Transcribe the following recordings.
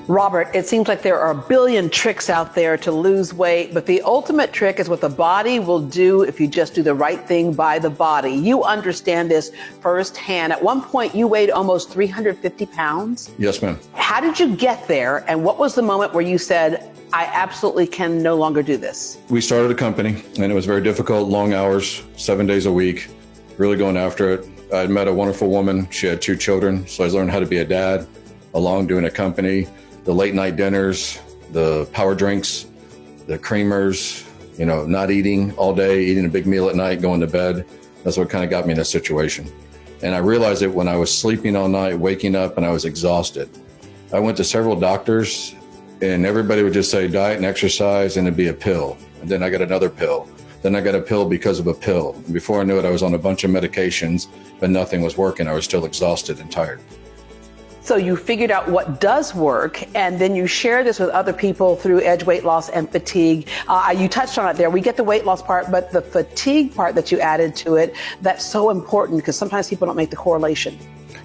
Robert, it seems like there are a billion tricks out there to lose weight, but the ultimate trick is what the body will do if you just do the right thing by the body. You understand this firsthand. At one point, you weighed almost 350 pounds. Yes, ma'am. How did you get there? And what was the moment where you said, I absolutely can no longer do this? We started a company, and it was very difficult, long hours, 7 days a week, really going after it. I met a wonderful woman. She had 2 children, so I learned how to be a dad along doing a company. The late night dinners, the power drinks, the creamers, not eating all day, eating a big meal at night, going to bed. That's what kind of got me in this situation. And I realized it when I was sleeping all night, waking up, and I was exhausted. I went to several doctors, and everybody would just say diet and exercise, and it'd be a pill. And then I got another pill. Then I got a pill because of a pill. And before I knew it, I was on a bunch of medications, but nothing was working. I was still exhausted and tired. So you figured out what does work, and then you share this with other people through Edge Weight Loss and Fatigue. You touched on it there. We get the weight loss part, but the fatigue part that you added to it, that's so important because sometimes people don't make the correlation.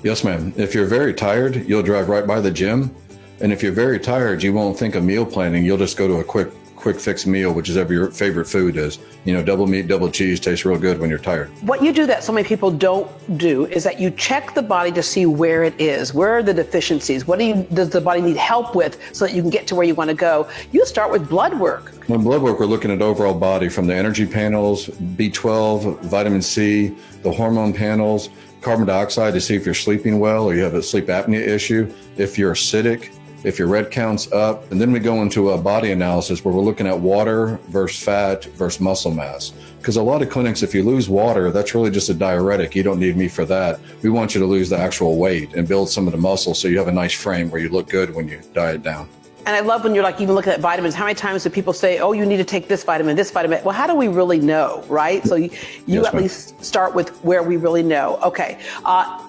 Yes, ma'am. If you're very tired, you'll drive right by the gym. And if you're very tired, you won't think of meal planning. You'll just go to a quick fix meal, which is whatever your favorite food is. Double meat, double cheese tastes real good when you're tired. What you do that so many people don't do is that you check the body to see where it is. Where are the deficiencies? What does the body need help with so that you can get to where you want to go? You start with blood work. When blood work, we're looking at overall body from the energy panels, B12, vitamin C, the hormone panels, carbon dioxide to see if you're sleeping well or you have a sleep apnea issue, if you're acidic, if your red count's up. And then we go into a body analysis where we're looking at water versus fat versus muscle mass. Because a lot of clinics, if you lose water, that's really just a diuretic. You don't need me for that. We want you to lose the actual weight and build some of the muscle so you have a nice frame where you look good when you diet down. And I love when you're even looking at vitamins. How many times do people say, oh, you need to take this vitamin, this vitamin? Well, how do we really know, right? So you yes, at least start with where we really know. Okay.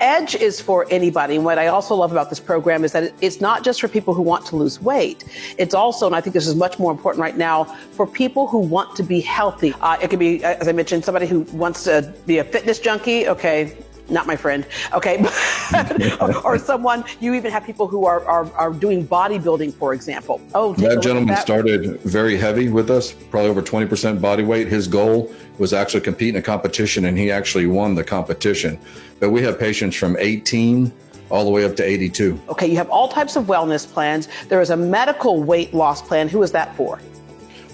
Edge is for anybody. And what I also love about this program is that it's not just for people who want to lose weight. It's also, and I think this is much more important right now, for people who want to be healthy. It could be, as I mentioned, somebody who wants to be a fitness junkie. Okay. Not my friend. Okay. or someone, you even have people who are doing bodybuilding, for example. Oh, that gentleman started very heavy with us, probably over 20% body weight. His goal was actually compete in a competition, and he actually won the competition. But we have patients from 18 all the way up to 82. Okay. You have all types of wellness plans. There is a medical weight loss plan. Who is that for?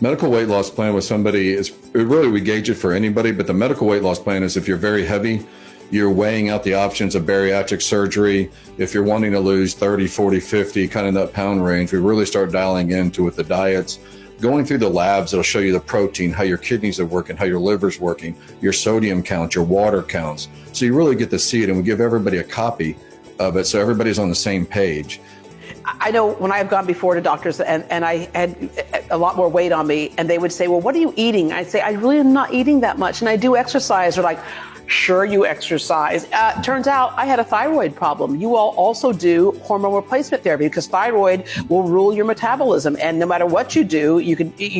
Medical weight loss plan with somebody we gauge it for anybody, but the medical weight loss plan is if you're very heavy, you're weighing out the options of bariatric surgery. If you're wanting to lose 30, 40, 50, kind of that pound range, we really start dialing into with the diets. Going through the labs, it'll show you the protein, how your kidneys are working, how your liver's working, your sodium count, your water counts. So you really get to see it, and we give everybody a copy of it so everybody's on the same page. I know when I've gone before to doctors and I had a lot more weight on me, and they would say, well, what are you eating? I'd say, I really am not eating that much, and I do exercise. They're like, sure, you exercise. Turns out I had a thyroid problem. You all also do hormone replacement therapy because thyroid will rule your metabolism. And no matter what you do, you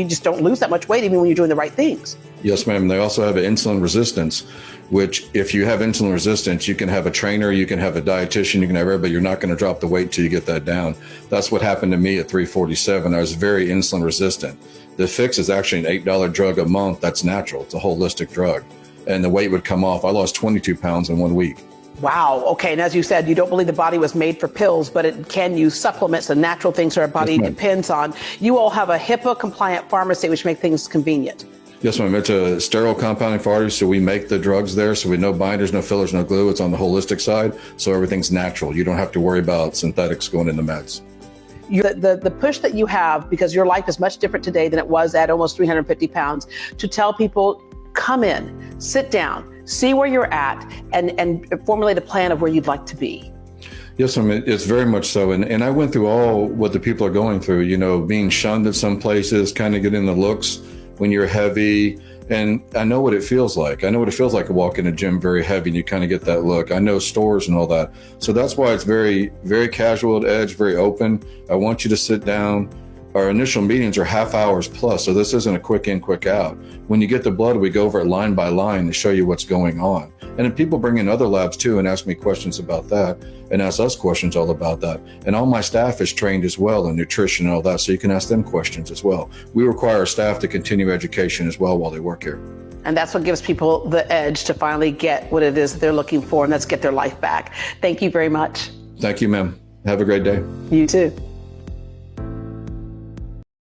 just don't lose that much weight even when you're doing the right things. Yes, ma'am. They also have insulin resistance, which if you have insulin resistance, you can have a trainer, you can have a dietitian, you can have everybody. You're not going to drop the weight till you get that down. That's what happened to me at 347. I was very insulin resistant. The Fix is actually an $8 drug a month. That's natural. It's a holistic drug. And the weight would come off. I lost 22 pounds in 1 week. Wow. Okay. And as you said, you don't believe the body was made for pills, but it can use supplements and natural things that our body depends on. You all have a HIPAA compliant pharmacy, which make things convenient. Yes, ma'am. It's a sterile compounding for arteries, so we make the drugs there. So we no binders, no fillers, no glue. It's on the holistic side. So everything's natural. You don't have to worry about synthetics going into meds. The push that you have, because your life is much different today than it was at almost 350 pounds, to tell people, come in, sit down, see where you're at, and formulate a plan of where you'd like to be. Yes, I mean, it's very much so. And I went through all what the people are going through, being shunned at some places, kind of getting the looks when you're heavy. And I know what it feels like. I know what it feels like to walk in a gym very heavy and you kind of get that look. I know stores and all that. So that's why it's very, very casual at Edge, very open. I want you to sit down. Our initial meetings are half hours plus, so this isn't a quick in, quick out. When you get the blood, we go over it line by line to show you what's going on. And then people bring in other labs too and ask me questions about that and ask us questions all about that. And all my staff is trained as well in nutrition and all that, so you can ask them questions as well. We require our staff to continue education as well while they work here. And that's what gives people the edge to finally get what it is that they're looking for, and that's get their life back. Thank you very much. Thank you, ma'am. Have a great day. You too.